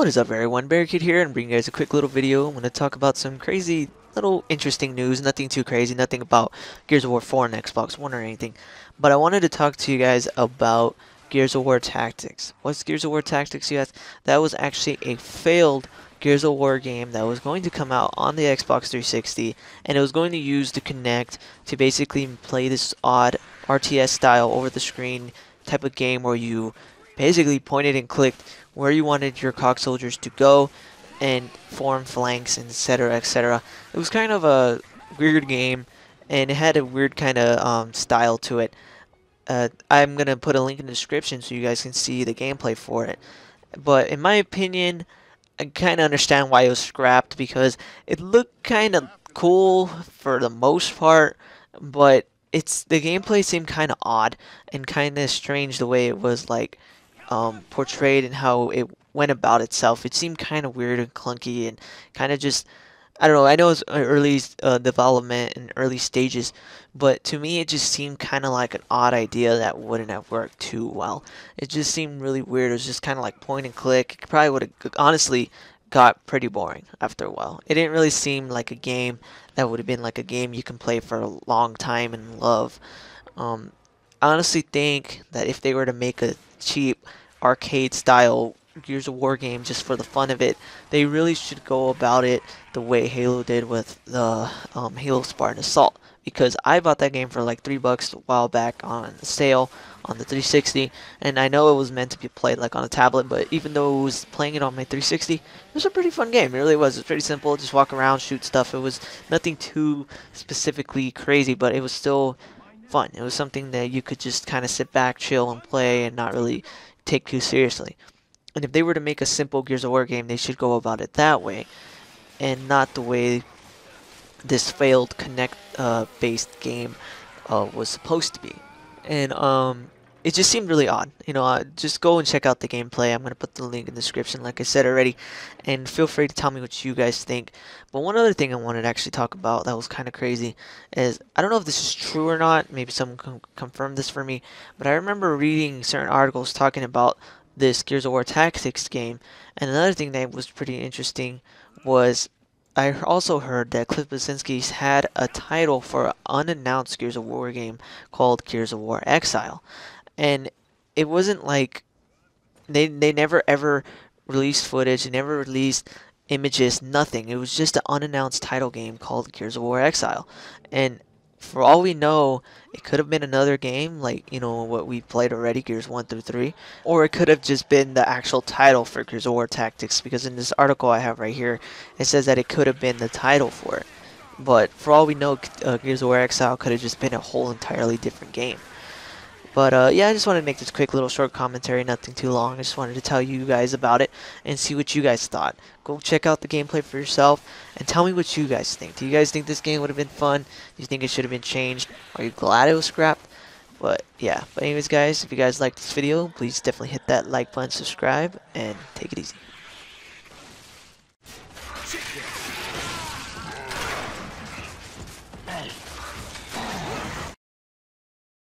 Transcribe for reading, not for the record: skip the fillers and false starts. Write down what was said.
What is up everyone, Barricade here, and bringing you guys a quick little video. I'm going to talk about some crazy, little interesting news, nothing too crazy, nothing about Gears of War 4 and Xbox One or anything. But I wanted to talk to you guys about Gears of War Tactics. What's Gears of War Tactics, you ask? That was actually a failed Gears of War game that was going to come out on the Xbox 360, and it was going to use the Kinect to basically play this odd RTS style over the screen type of game where you basically pointed and clicked where you wanted your COG soldiers to go and form flanks, and etc., etc. It was kind of a weird game, and it had a weird kind of style to it. I'm gonna put a link in the description so you guys can see the gameplay for it. But in my opinion, I kind of understand why it was scrapped, because it looked kind of cool for the most part, but the gameplay seemed kind of odd and kind of strange the way it was like portrayed and how it went about itself. It seemed kind of weird and clunky and kind of just, I don't know. I know it's early development and early stages, but to me it just seemed kind of like an odd idea that wouldn't have worked too well. It just seemed really weird. It was just kind of like point and click. It probably would have honestly got pretty boring after a while. It didn't really seem like a game that would have been like a game you can play for a long time and love. I honestly think that if they were to make a cheap arcade style Gears of War game just for the fun of it, they really should go about it the way Halo did with the Halo Spartan Assault. Because I bought that game for like $3 a while back on sale on the 360, and I know it was meant to be played like on a tablet, but even though it was playing it on my 360, it was a pretty fun game. It really was. It was pretty simple. Just walk around, shoot stuff. It was nothing too specifically crazy, but it was still fun. It was something that you could just kind of sit back, chill, and play, and not really take too seriously. And if they were to make a simple Gears of War game, they should go about it that way, and not the way this failed Kinect based game was supposed to be. And it just seemed really odd. Just go and check out the gameplay. I'm going to put the link in the description, like I said already, and feel free to tell me what you guys think. But one other thing I wanted to actually talk about that was kind of crazy is, I don't know if this is true or not, maybe someone can confirm this for me, but I remember reading certain articles talking about this Gears of War Tactics game. And another thing that was pretty interesting was, I also heard that Cliff Bleszinski's had a title for an unannounced Gears of War game called Gears of War Exile. And it wasn't like they never ever released footage, they never released images, nothing. It was just an unannounced title game called Gears of War Exile. And for all we know, it could have been another game like, what we played already, Gears 1 through 3, or it could have just been the actual title for Gears of War Tactics, because in this article I have right here, it says that it could have been the title for it. But for all we know, Gears of War Exile could have just been a whole entirely different game. But yeah, I just wanted to make this quick little short commentary, nothing too long. I just wanted to tell you guys about it and see what you guys thought. Go check out the gameplay for yourself and tell me what you guys think. Do you guys think this game would have been fun? Do you think it should have been changed? Are you glad it was scrapped? But yeah, anyways guys, if you guys liked this video, please definitely hit that like button, subscribe, and take it easy.